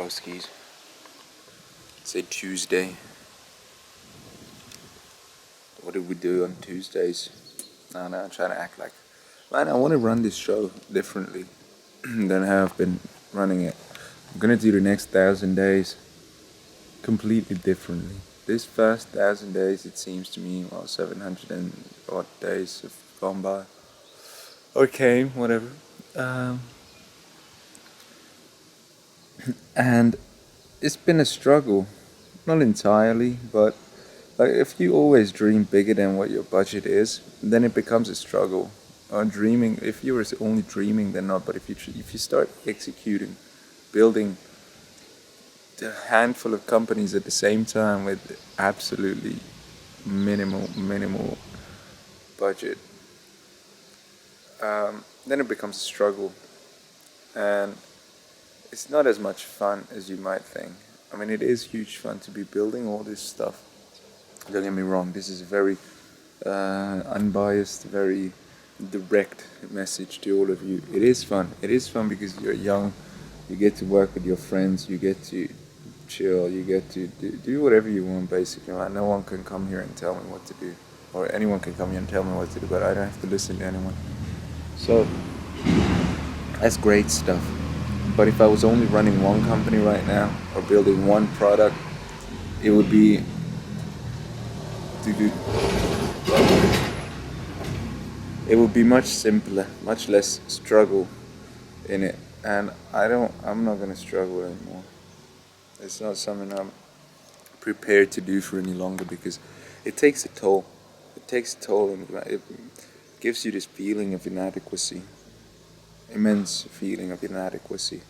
broskies. It's a Tuesday. What did we do on Tuesdays? No, I'm trying to act like... Man, I want to run this show differently than how I've been running it. I'm gonna do the next 1,000 days completely differently. This first 1,000 days, it seems to me, 700 and odd days have gone by. Okay, whatever. And it's been a struggle. Not entirely, but like if you always dream bigger than what your budget is, then it becomes a struggle. Or dreaming, if you were only dreaming, then not. But if you start executing, building a handful of companies at the same time with absolutely minimal budget, then it becomes a struggle, and it's not as much fun as you might think. I mean, it is huge fun to be building all this stuff. Don't get me wrong, this is a very unbiased, very direct message to all of you. It is fun. It is fun because you're young, you get to work with your friends, you get to chill, you get to do whatever you want basically. No one can come here and tell me what to do. Or anyone can come here and tell me what to do, but I don't have to listen to anyone. So, that's great stuff. But if I was only running one company right now, or building one product, it would be much simpler, much less struggle in it. And I'm not gonna struggle anymore. It's not something I'm prepared to do for any longer because it takes a toll. It takes a toll, and it gives you this feeling of inadequacy. Immense feeling of inadequacy.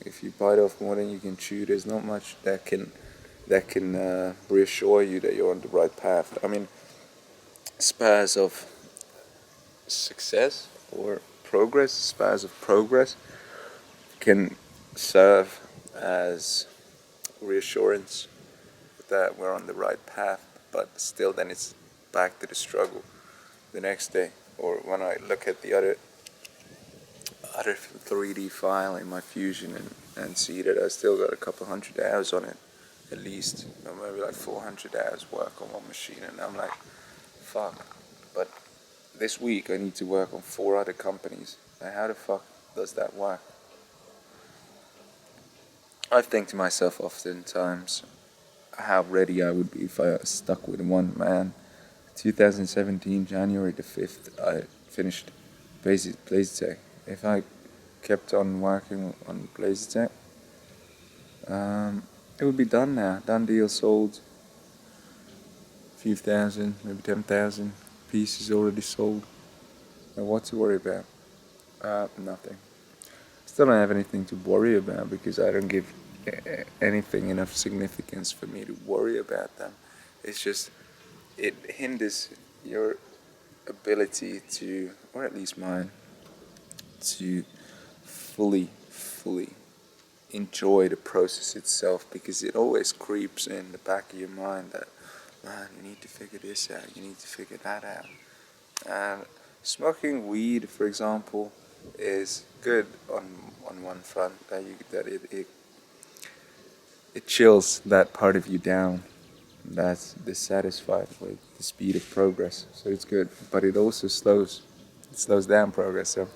If you bite off more than you can chew, there's not much that can reassure you that you're on the right path. I mean, spurs of success or progress, spurs of progress can serve as reassurance that we're on the right path, but still then it's back to the struggle the next day. Or when I look at the other 3D file in my Fusion and see that I still got a couple hundred hours on it, at least, or maybe like 400 hours work on one machine, and I'm like, fuck, but this week I need to work on 4 other companies. Now how the fuck does that work? I think to myself oftentimes how ready I would be if I stuck with one man. 2017, January the 5th, I finished BlazeTech. If I kept on working on BlazeTech, it would be done now. Done deal, sold. A few thousand, maybe 10,000 pieces already sold. Now what to worry about? Nothing. Still don't have anything to worry about because I don't give anything enough significance for me to worry about them. It's just, it hinders your ability to, or at least mine, to fully enjoy the process itself, because it always creeps in the back of your mind that, man, you need to figure this out, you need to figure that out. And smoking weed, for example, is good on one front, that it chills that part of you down that's dissatisfied with the speed of progress. So it's good, but it also slows down progress. So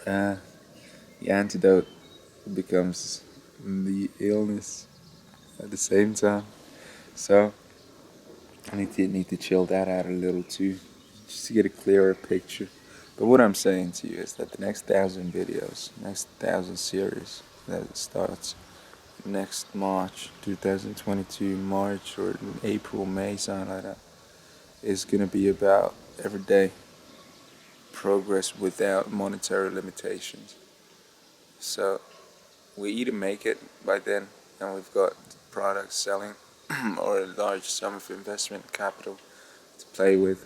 the antidote becomes the illness at the same time. So I need to chill that out a little too, just to get a clearer picture. But what I'm saying to you is that the next 1,000 videos, next 1,000 series that starts next March 2022, March or April, May, something like that, is gonna be about everyday progress without monetary limitations. So we either make it by then and we've got products selling or a large sum of investment capital to play with,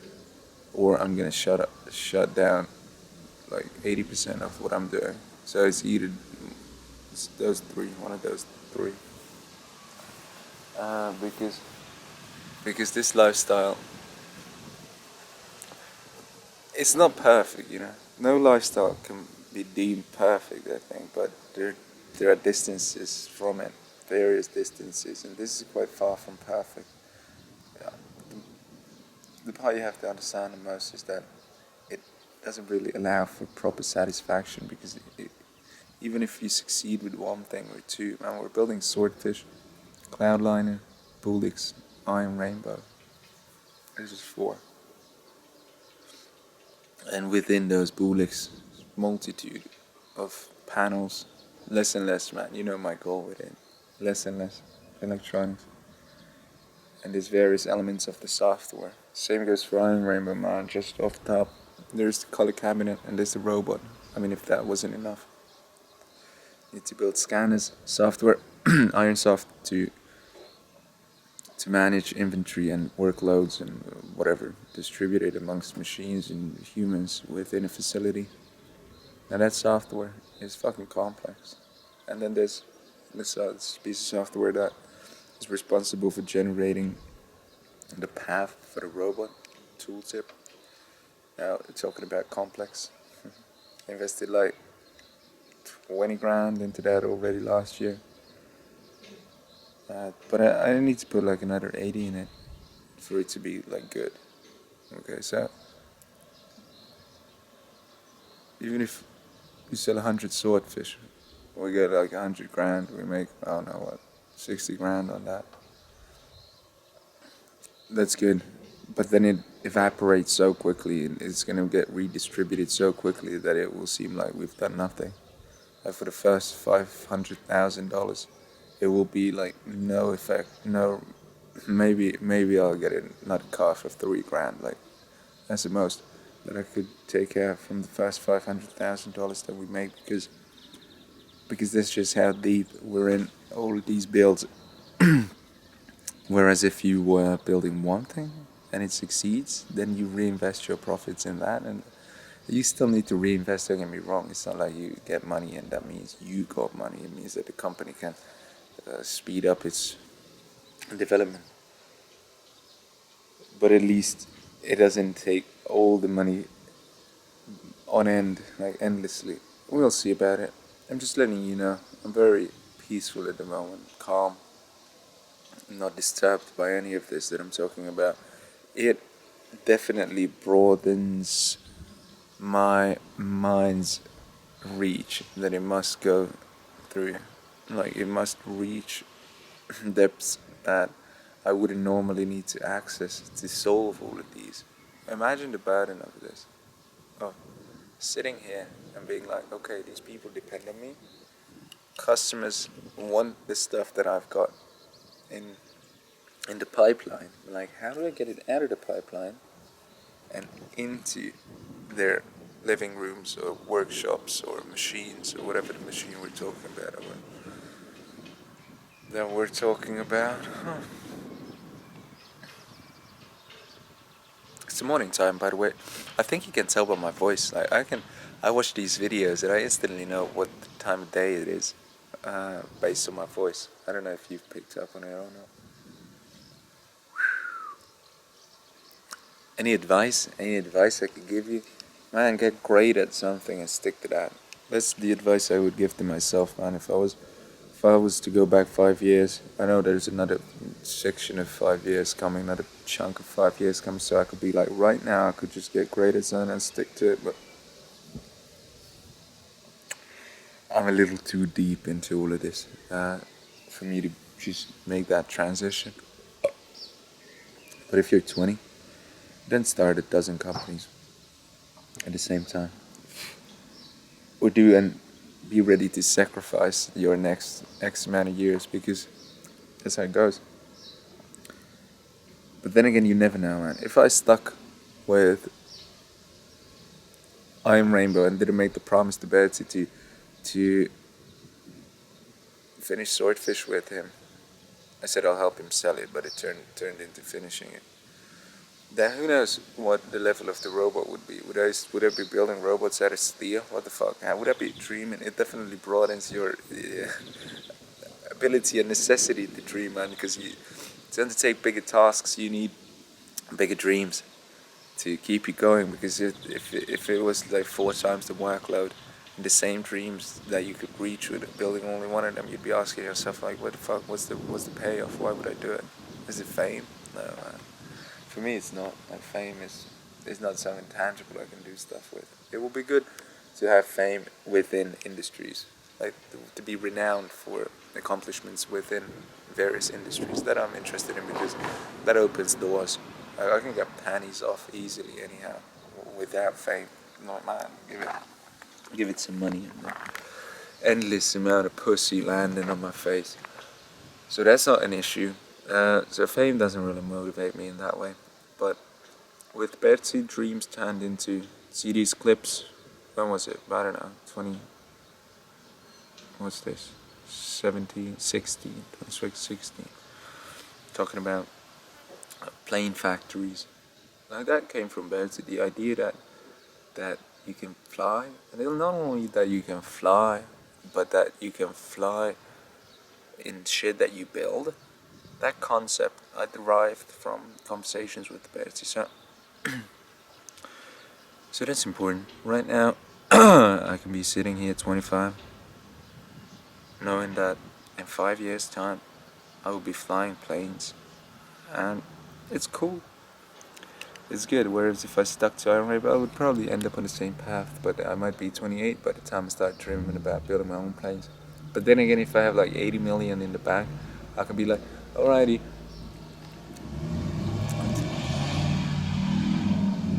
or I'm gonna shut down like 80% of what I'm doing. So it's either those three, one of those three. Because this lifestyle, it's not perfect, you know. No lifestyle can be deemed perfect, I think, but there are distances from it, various distances, and this is quite far from perfect. Yeah. The part you have to understand the most is that it doesn't really allow for proper satisfaction because even if you succeed with one thing or two, man, we're building Swordfish, Cloudliner, Bullix, Iron Rainbow. This is four. And within those Bullix, multitude of panels, less and less, man. You know my goal with it. Less and less electronics. And there's various elements of the software. Same goes for Iron Rainbow, man. Just off the top, there's the color cabinet and there's the robot. I mean, if that wasn't enough, need to build scanners, software, IronSoft to manage inventory and workloads and whatever distributed amongst machines and humans within a facility. Now that software is fucking complex. And then there's this piece of software that is responsible for generating the path for the robot tooltip. Now we're talking about complex. I invested like 20 grand into that already last year. But I need to put like another 80 in it for it to be like good. Okay, so even if we sell 100 swordfish, we get like 100 grand, we make, I don't know what, 60 grand on that. That's good. But then it evaporates so quickly and it's going to get redistributed so quickly that it will seem like we've done nothing. Like for the first $500,000, it will be like no effect, no. Maybe I'll get another car for 3 grand, like that's the most that I could take care from the first $500,000 that we make because that's just how deep we're in all of these builds. Whereas if you were building one thing and it succeeds, then you reinvest your profits in that, and you still need to reinvest. Don't get me wrong; it's not like you get money and that means you got money. It means that the company can speed up its development. But at least it doesn't take all the money on end, like endlessly. We'll see about it. I'm just letting you know. I'm very peaceful at the moment, calm, not disturbed by any of this that I'm talking about. It definitely broadens my mind's reach that it must go through. Like it must reach depths that I wouldn't normally need to access to solve all of these. Imagine the burden of this. Of sitting here and being like, okay, these people depend on me. Customers want the stuff that I've got in the pipeline. Like, how do I get it out of the pipeline and into their living rooms or workshops or machines or whatever the machine we're talking about? That we're talking about. It's the morning time, by the way. I think you can tell by my voice. I watch these videos and I instantly know what time of day it is, based on my voice. I don't know if you've picked up on it or not. Any advice? Any advice I could give you? Man, get great at something and stick to that. That's the advice I would give to myself, man. If I was to go back 5 years, I know there's another section of 5 years coming, another chunk of 5 years coming, so I could be like, right now, I could just get great at something and stick to it, but I'm a little too deep into all of this for me to just make that transition. But if you're 20, then start a dozen companies at the same time. Or do and be ready to sacrifice your next X amount of years because that's how it goes. But then again, you never know, man. If I stuck with Iron Rainbow and didn't make the promise to Betsy to finish Swordfish with him, I said I'll help him sell it, but it turned into finishing it. Then who knows what the level of the robot would be? Would I be building robots out of steel? What the fuck? Would that be a dream? And it definitely broadens your ability and necessity to dream, man. Because to undertake bigger tasks, you need bigger dreams to keep you going. Because if it was like 4 times the workload, the same dreams that you could reach with building only one of them, you'd be asking yourself like, what the fuck? What's the payoff? Why would I do it? Is it fame? No, man. For me, it's not. Like fame is not something tangible I can do stuff with. It will be good to have fame within industries, like to be renowned for accomplishments within various industries that I'm interested in, because that opens doors. I can get panties off easily anyhow without fame. No, man, give it some money and then endless amount of pussy landing on my face. So that's not an issue. So fame doesn't really motivate me in that way. But with Bertie, dreams turned into CDs, clips. When was it? I don't know. 20. What's this? 17, 16, 16. Talking about plane factories. Like that came from Bertie. The idea that you can fly, and not only that you can fly, but that you can fly in shit that you build. That concept I derived from conversations with Bertie. So that's important. Right now, I can be sitting here 25, knowing that in 5 years' time, I will be flying planes, and it's cool. It's good. Whereas if I stuck to Iron Rape, I would probably end up on the same path. But I might be 28 by the time I start dreaming about building my own planes. But then again, if I have like 80 million in the bank, I can be like, alrighty,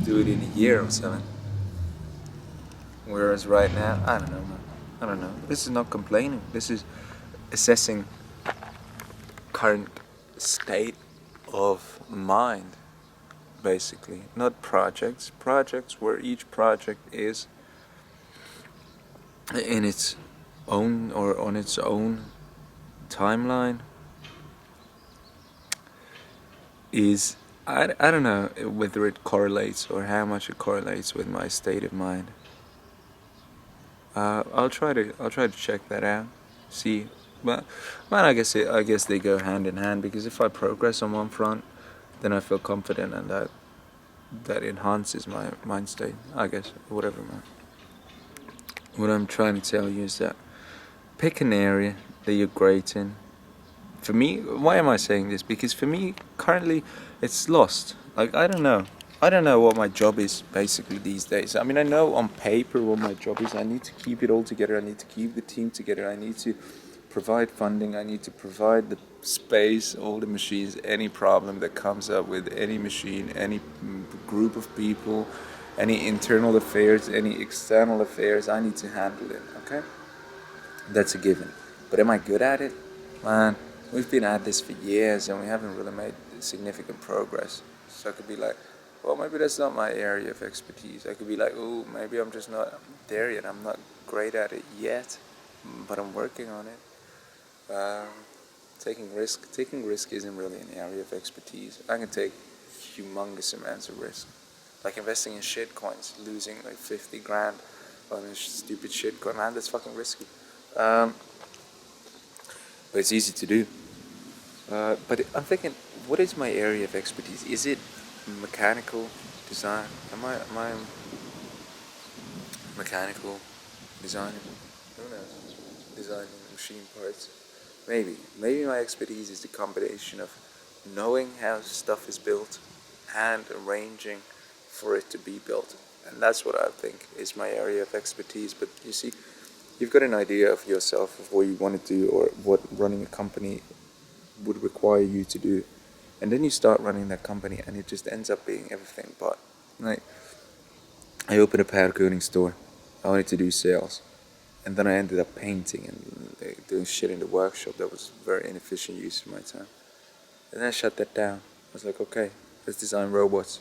do it in a year or something. Whereas right now, I don't know, man. I don't know. This is not complaining. This is assessing current state of mind, basically. Not projects. Projects where each project is in its own or on its own timeline is, I don't know whether it correlates or how much it correlates with my state of mind. I'll try to check that out. See, but man, I guess they go hand in hand, because if I progress on one front, then I feel confident, and that enhances my mind state. I guess whatever, man. What I'm trying to tell you is that pick an area that you're great in. For me, why am I saying this? Because for me, currently, it's lost. Like, I don't know. I don't know what my job is, basically, these days. I mean, I know on paper what my job is. I need to keep it all together. I need to keep the team together. I need to provide funding. I need to provide the space, all the machines, any problem that comes up with any machine, any group of people, any internal affairs, any external affairs. I need to handle it, okay? That's a given. But am I good at it? Man, we've been at this for years and we haven't really made significant progress. So I could be like, well, maybe that's not my area of expertise. I could be like, oh, maybe I'm just not there yet. I'm not great at it yet, but I'm working on it. Taking risk isn't really an area of expertise. I can take humongous amounts of risk, like investing in shit coins, losing like 50 grand on a stupid shit coin. Man, that's fucking risky. But it's easy to do. But I'm thinking, what is my area of expertise? Is it mechanical design? Am I mechanical designer? Who knows? Designing machine parts. Maybe my expertise is the combination of knowing how stuff is built and arranging for it to be built. And that's what I think is my area of expertise. But you see, you've got an idea of yourself, of what you want to do, or what running a company would require you to do. And then you start running that company and it just ends up being everything but. Like, I opened a powder coating store. I wanted to do sales. And then I ended up painting and doing shit in the workshop that was very inefficient use of my time. And then I shut that down. I was like, okay, let's design robots.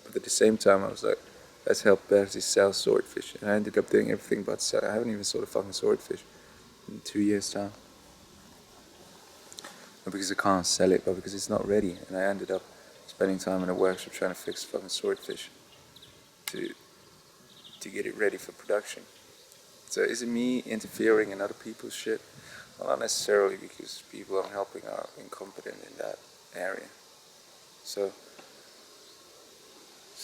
But at the same time, I was like, let's help Bertie sell swordfish. And I ended up doing everything but sell. I haven't even sold a fucking swordfish in 2 years' time. Not because I can't sell it, but because it's not ready. And I ended up spending time in a workshop trying to fix fucking swordfish to get it ready for production. So is it me interfering in other people's shit? Well, not necessarily, because people I'm helping are incompetent in that area. So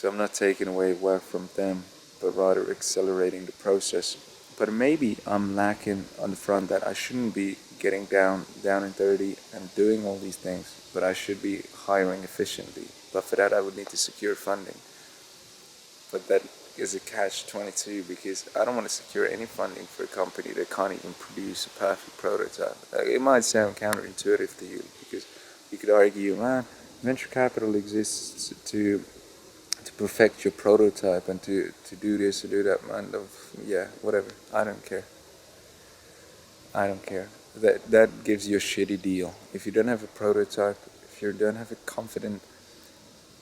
I'm not taking away work from them, but rather accelerating the process. But maybe I'm lacking on the front that I shouldn't be getting down and dirty and doing all these things, but I should be hiring efficiently. But for that, I would need to secure funding. But that is a catch-22 because I don't want to secure any funding for a company that can't even produce a perfect prototype. It might sound counterintuitive to you because you could argue, man, venture capital exists to perfect your prototype and to do this, to do that, man. Yeah, whatever. I don't care. I don't care. That gives you a shitty deal. If you don't have a prototype, if you don't have a confident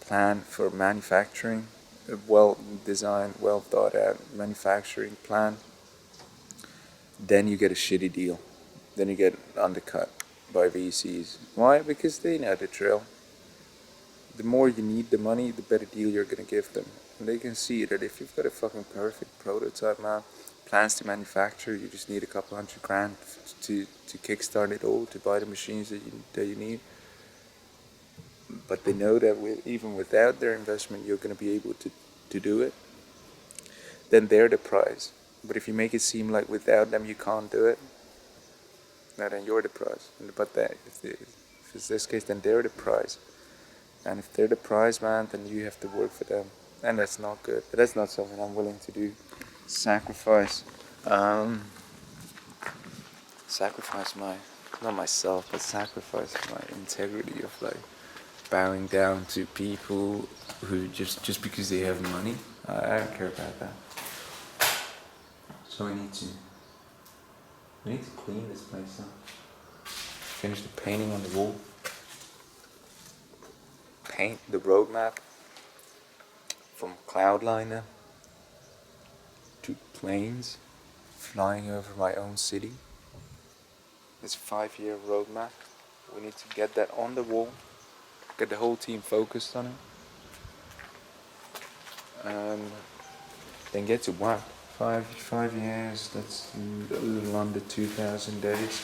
plan for manufacturing, a well designed, well thought out manufacturing plan, then you get a shitty deal. Then you get undercut by VCs. Why? Because they know the drill. The more you need the money, the better deal you're gonna give them. And they can see that if you've got a fucking perfect prototype, man, plans to manufacture, you just need a couple $100,000 to kickstart it all, to buy the machines that you need. But they know that even without their investment, you're gonna be able to do it. Then they're the prize. But if you make it seem like without them you can't do it, now then you're the prize. But if it's this case, then they're the prize. And if they're the prize, man, then you have to work for them. And that's not good. That's not something I'm willing to do. Sacrifice. Sacrifice not myself, but sacrifice my integrity of like bowing down to people who just because they have money. I don't care about that. So we need to clean this place up. Finish the painting on the wall. Paint the roadmap from Cloudliner to planes flying over my own city. It's a 5-year roadmap. We need to get that on the wall, get the whole team focused on it, and then get to work. 5 years, that's a little under 2,000 days.